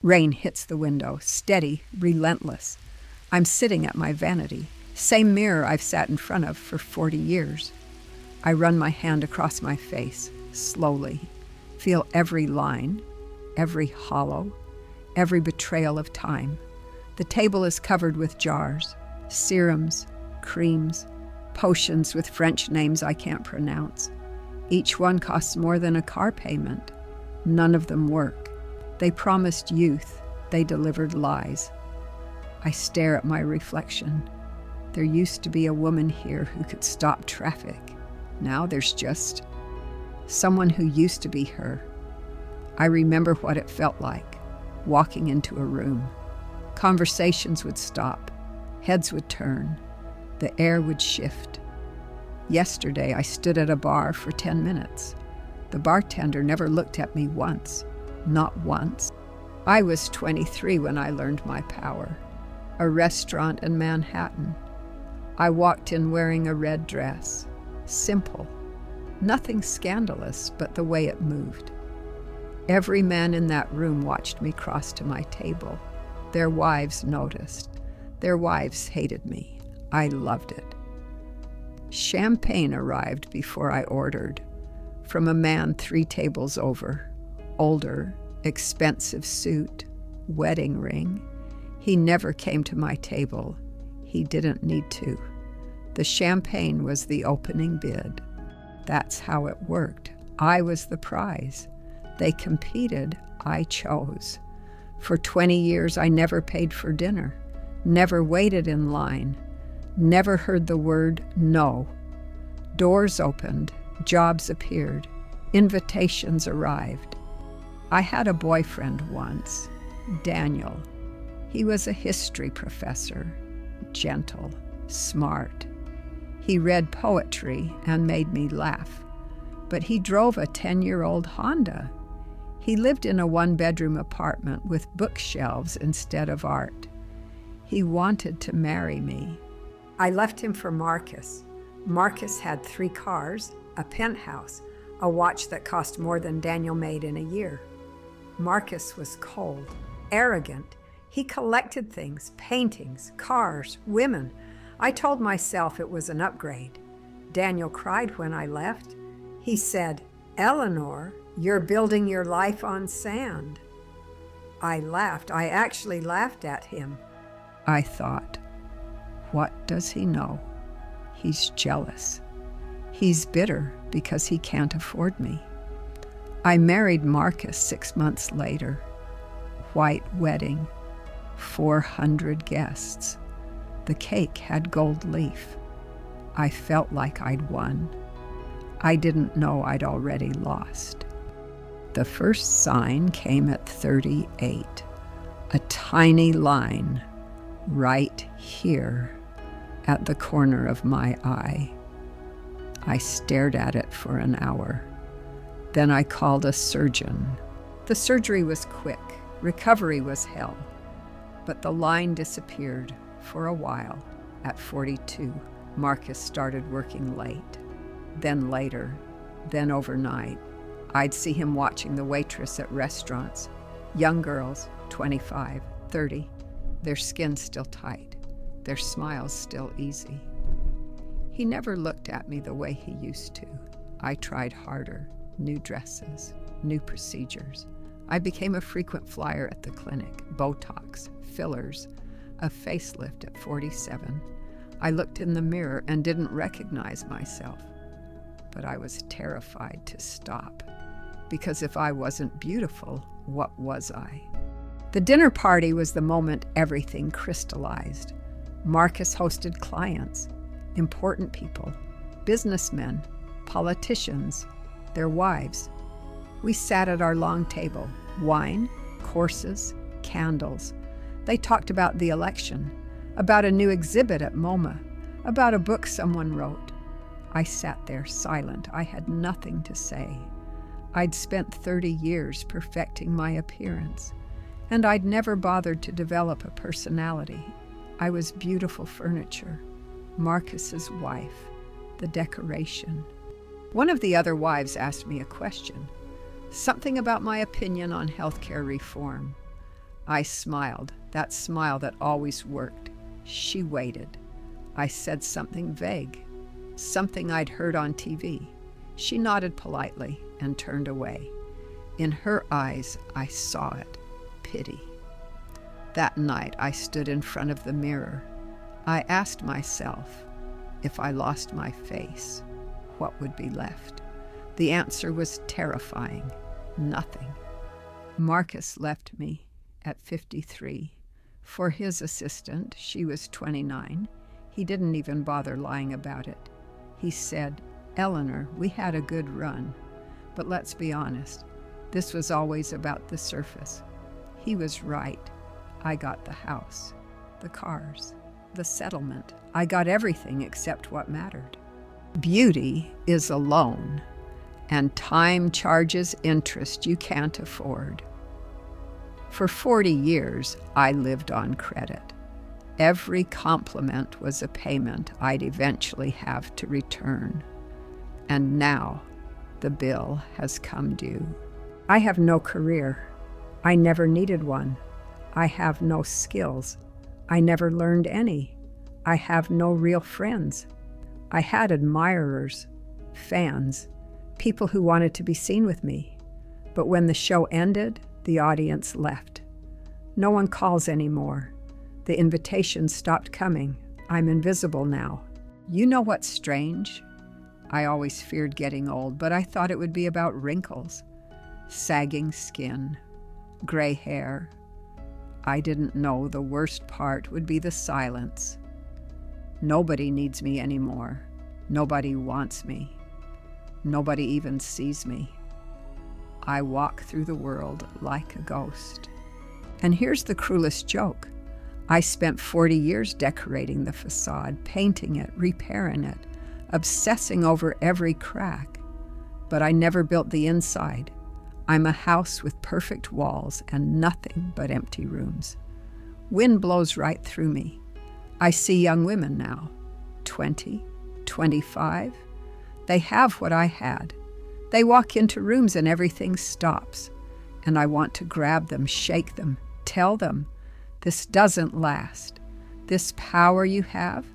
Rain hits the window, steady, relentless. I'm sitting at my vanity, same mirror I've sat in front of for 40 years. I run my hand across my face, slowly, feel every line, every hollow, every betrayal of time. The table is covered with jars, serums, creams, potions with French names I can't pronounce. Each one costs more than a car payment. None of them work. They promised youth. They delivered lies. I stare at my reflection. There used to be a woman here who could stop traffic. Now there's just someone who used to be her. I remember what it felt like, walking into a room. Conversations would stop. Heads would turn. The air would shift. Yesterday, I stood at a bar for 10 minutes. The bartender never looked at me once. Not once. I was 23 when I learned my power. A restaurant in Manhattan. I walked in wearing a red dress. Simple. Nothing scandalous, but the way it moved. Every man in that room watched me cross to my table. Their wives noticed. Their wives hated me. I loved it. Champagne arrived before I ordered, from a man 3 tables over. Older, expensive suit, wedding ring. He never came to my table. He didn't need to. The champagne was the opening bid. That's how it worked. I was the prize. They competed. I chose. For 20 years, I never paid for dinner, never waited in line, never heard the word no. Doors opened, jobs appeared, invitations arrived. I had a boyfriend once, Daniel. He was a history professor, gentle, smart. He read poetry and made me laugh, but he drove a 10-year-old Honda. He lived in a 1-bedroom apartment with bookshelves instead of art. He wanted to marry me. I left him for Marcus. Marcus had 3 cars, a penthouse, a watch that cost more than Daniel made in a year. Marcus was cold, arrogant. He collected things, paintings, cars, women. I told myself it was an upgrade. Daniel cried when I left. He said, "Eleanor, you're building your life on sand." I laughed. I actually laughed at him. I thought, what does he know? He's jealous. He's bitter because he can't afford me. I married Marcus 6 months later. White wedding, 400 guests. The cake had gold leaf. I felt like I'd won. I didn't know I'd already lost. The first sign came at 38, a tiny line right here at the corner of my eye. I stared at it for an hour. Then I called a surgeon. The surgery was quick. Recovery was hell. But the line disappeared for a while. At 42, Marcus started working late. Then later, then overnight. I'd see him watching the waitress at restaurants. Young girls, 25, 30, their skin still tight, their smiles still easy. He never looked at me the way he used to. I tried harder, new dresses, new procedures. I became a frequent flyer at the clinic, Botox, fillers, a facelift at 47. I looked in the mirror and didn't recognize myself. But I was terrified to stop. Because if I wasn't beautiful, what was I? The dinner party was the moment everything crystallized. Marcus hosted clients, important people, businessmen, politicians, their wives. We sat at our long table, wine, courses, candles. They talked about the election, about a new exhibit at MoMA, about a book someone wrote. I sat there silent. I had nothing to say. I'd spent 30 years perfecting my appearance, and I'd never bothered to develop a personality. I was beautiful furniture, Marcus's wife, the decoration. One of the other wives asked me a question, something about my opinion on healthcare reform. I smiled, that smile that always worked. She waited. I said something vague, something I'd heard on TV. She nodded politely and turned away. In her eyes, I saw it, pity. That night, I stood in front of the mirror. I asked myself, if I lost my face, what would be left? The answer was terrifying, nothing. Marcus left me at 53. For his assistant, she was 29. He didn't even bother lying about it. He said, "Eleanor, we had a good run, but let's be honest, this was always about the surface." He was right. I got the house, the cars, the settlement. I got everything except what mattered. Beauty is a loan, and time charges interest you can't afford. For 40 years, I lived on credit. Every compliment was a payment I'd eventually have to return. And now, the bill has come due. I have no career. I never needed one. I have no skills. I never learned any. I have no real friends. I had admirers, fans, people who wanted to be seen with me. But when the show ended, the audience left. No one calls anymore. The invitations stopped coming. I'm invisible now. You know what's strange? I always feared getting old, but I thought it would be about wrinkles, sagging skin, gray hair. I didn't know the worst part would be the silence. Nobody needs me anymore. Nobody wants me. Nobody even sees me. I walk through the world like a ghost. And here's the cruelest joke. I spent 40 years decorating the facade, painting it, repairing it, obsessing over every crack. But I never built the inside. I'm a house with perfect walls and nothing but empty rooms. Wind blows right through me. I see young women now, 20, 25. They have what I had. They walk into rooms and everything stops. And I want to grab them, shake them, tell them, this doesn't last. This power you have,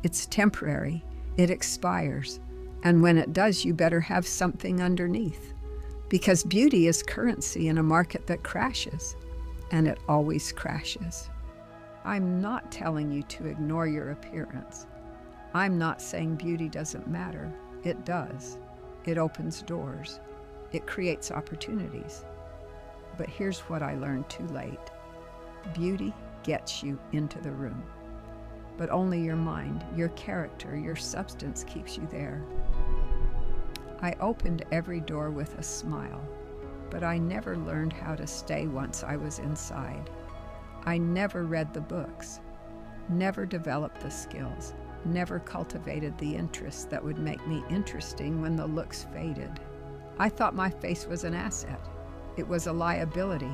it's temporary. It expires. And when it does, you better have something underneath. Because beauty is currency in a market that crashes. And it always crashes. I'm not telling you to ignore your appearance. I'm not saying beauty doesn't matter. It does. It opens doors. It creates opportunities. But here's what I learned too late. Beauty gets you into the room. But only your mind, your character, your substance keeps you there. I opened every door with a smile, but I never learned how to stay once I was inside. I never read the books, never developed the skills, never cultivated the interests that would make me interesting when the looks faded. I thought my face was an asset. It was a liability,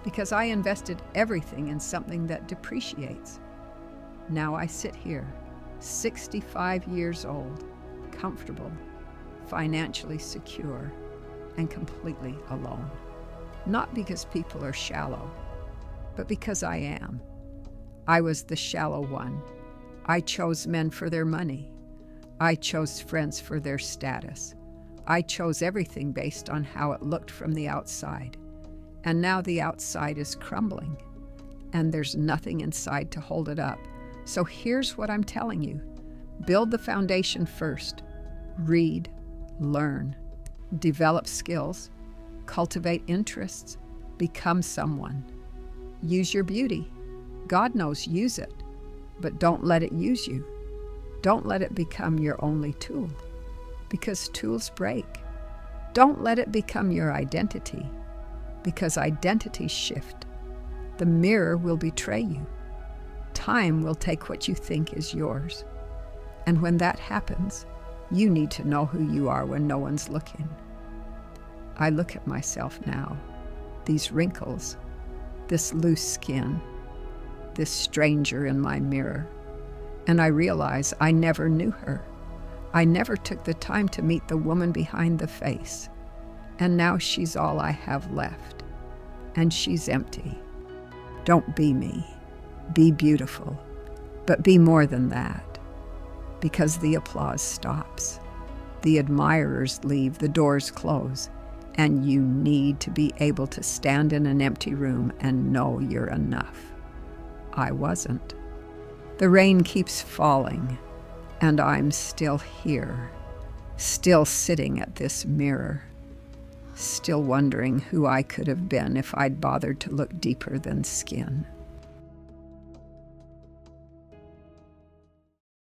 because I invested everything in something that depreciates. Now I sit here, 65 years old, comfortable, financially secure, and completely alone. Not because people are shallow, but because I am. I was the shallow one. I chose men for their money. I chose friends for their status. I chose everything based on how it looked from the outside. And now the outside is crumbling, and there's nothing inside to hold it up. So here's what I'm telling you. Build the foundation first. Read, learn, develop skills, cultivate interests, become someone. Use your beauty. God knows, use it, but don't let it use you. Don't let it become your only tool, because tools break. Don't let it become your identity, because identities shift. The mirror will betray you. Time will take what you think is yours. And when that happens, you need to know who you are when no one's looking. I look at myself now, these wrinkles, this loose skin, this stranger in my mirror, and I realize I never knew her. I never took the time to meet the woman behind the face. And now she's all I have left. And she's empty. Don't be me. Be beautiful. But be more than that. Because the applause stops. The admirers leave, the doors close, and you need to be able to stand in an empty room and know you're enough. I wasn't. The rain keeps falling, and I'm still here, still sitting at this mirror, still wondering who I could have been if I'd bothered to look deeper than skin.